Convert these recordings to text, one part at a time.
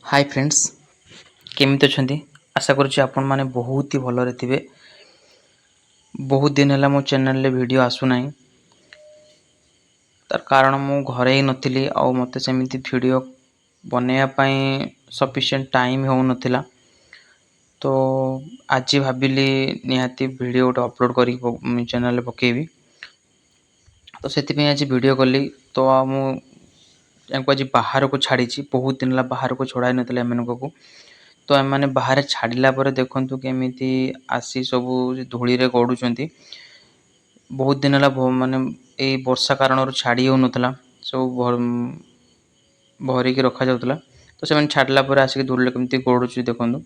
Hi friends, केमिति अछंती? आशा करुछि आपण माने बहुत ही भलरे थिबे। बहुत दिन हैला मो चैनल रे वीडियो आसु नाही। तार कारण मु घरे ही नथिली आ मते सेमिति वीडियो बनेया पई सफिशिएंट टाइम हो नथिला। तो आज भाबिली निहाती वीडियो अपलोड करी चैनल रे पकेबी। तो सेति पे आज वीडियो कली तो मु यांको आज बाहर को छाड़ी बहुत दिन ला बाहर को छोड़ाई नथिला एमनको को। तो एम मैंने बाहर छाड़िला पर देखंतु केमिति आसी सबू धूली रे गडुचंती। बहुत दिन ला माने ए वर्षा कारण छाड़ी हो नथला सब भरी के रखा जाउतला। तो से छाड़ला पर आसिक धूली केमिति गडुची देखंतु।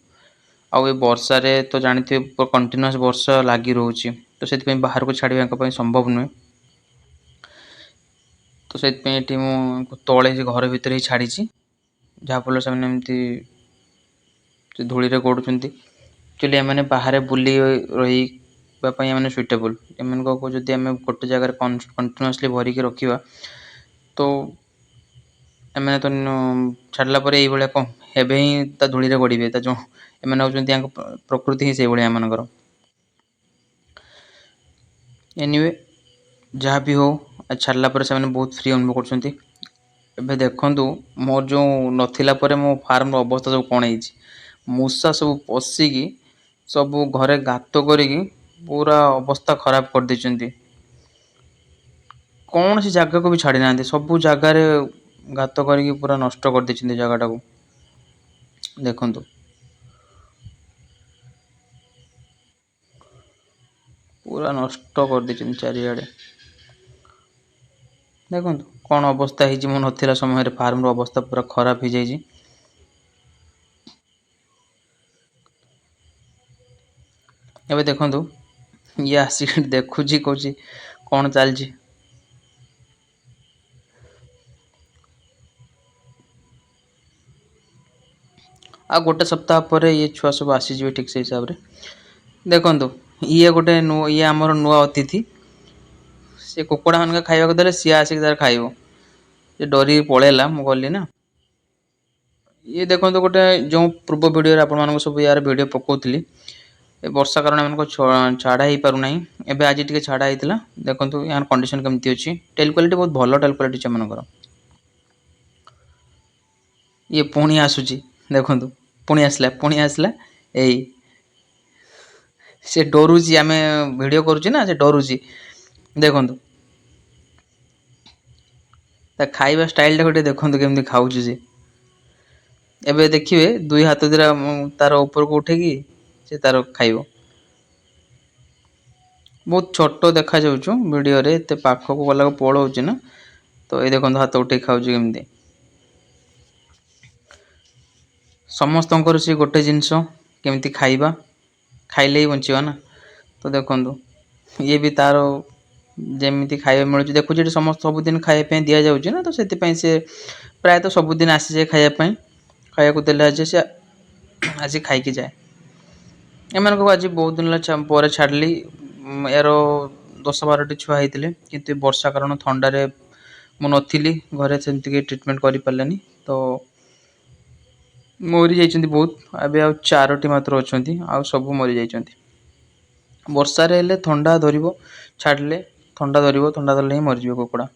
आ ए वर्षा रे तो जानिथे कंटीन्यूअस वर्षा लागी रहउची। तो सेति पे बाहर को छाड़िया पई संभव नुहे। तो सेति पे एठी मु तळे घर भितर ही छाड़ी जहा फल से एमती धूली रे गडुचंती। एक्चुअली एमाने बाहर बुली रही मैंने सुइटेबल एम को जदि आम गोटे जगह कंटिन्यूअसली भरिक रखा तो एम तो छाड़ला ये कम हेबे ही धूली रे गड़े जो एम होती प्रकृति ही से भाया एनीवे जहाँ भी हो छाड़ला से बहुत फ्री अनुभव कर देखु मोर जो नथिला मो फार्म अवस्था सब कौन है मूषा सब पशिकी सब घरे गात करिकी पूरा अवस्था खराब कर देचंती। कौन सी जगह को भी छाड़ी ना सब जगार गात करके पूरा नष्ट कर देचंती जगह को देखंतु पूरा नष्ट कर देचंती चारिआडे। देखंतु कौन अवस्था है मो नथिला समय रे फार्म रो अवस्था पूरा खराब हो जाइए। एबे देखंतु ये आसिक देखुची कहूची कौन चलची आ गोटे सप्ताह पर ये छुआ सब आसीजे ठीक से हिसाब रे। देखंतु ये गोटे ये आमर नुआ अतिथि से कुकुड़ा मान खाइबा देले सी आसिक तार खाइबो ये डरी पळेला मु गली ना। ये देखंतु गोटे जो पूर्व वीडियो रे आपण मानको सब यार वीडियो पकोतली वर्षा कारण एमनको छाड़ा ही पारु नाही। एबे आज टिके छाड़ा हितला देखंतु यार कंडीशन केमती अछि। टेल क्वालिटी बहुत भलो टेल क्वालिटी छ मनकर। ये पुणी आसुची देखंतु पुणी आसला एई से डरुची आमे वीडियो करूची ना से डरुची देखंतु ता खाइबा स्टाइल टा गोटे देखंतु केमती खाउची जे। एबे देखिए दुई हाथ दिरा तार ऊपर को उठेगी से तार खाइबो। बहुत छोट देखा जाउछु वीडियो रे एते पाख को गला को पळौची ना तो ए देखंतु हाथ उठे खाउची केमती। समस्तंकर से गोटे जिनस केमती खाइबा खाइले ही बंचिबा ना। तो देखंतु ये भी तार जेमिति खाइबा मिलुची देखुची समस्त सब दिन खाइबा पे दिया जाउची ना। तो सेति पई से प्राय तो सब दिन आसी जाय खाइबा पई खाइबा को देले आज से आज खाई की जाए। एमन को आज बहुत दिन ला पर छाड़ली यारो 10-12 छुआ होते किंतु वर्षा कारण थंडा रे मु नथिली घरे सेमती के ट्रीटमेंट करि पल्लानी तो मरी जाइछंती बहुत। अबे आ 4टी मात्र अछंती आ सब मरी जाइछंती। वर्षा रे ले थंडा धरिबो छाड़ले थंडा धरले ही मर जिवो कुकुड़ा।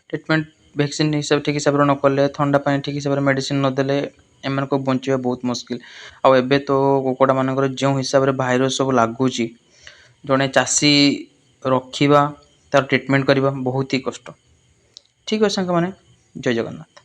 ट्रीटमेंट वैक्सीन हिसाब ठीक हिसाब न कले थंडा पानी ठीक हिसाब मेडिसिन न देले एमन को बंचिबा बहुत मुश्किल। आ एबे तो कुकुड़ा मानकर जो हिसाब रे भाइरस सब लागुची जड़े चाषी रखा तार ट्रीटमेंट करवा बहुत ही कष्ट। ठीक है सांग मैंने जय जगन्नाथ।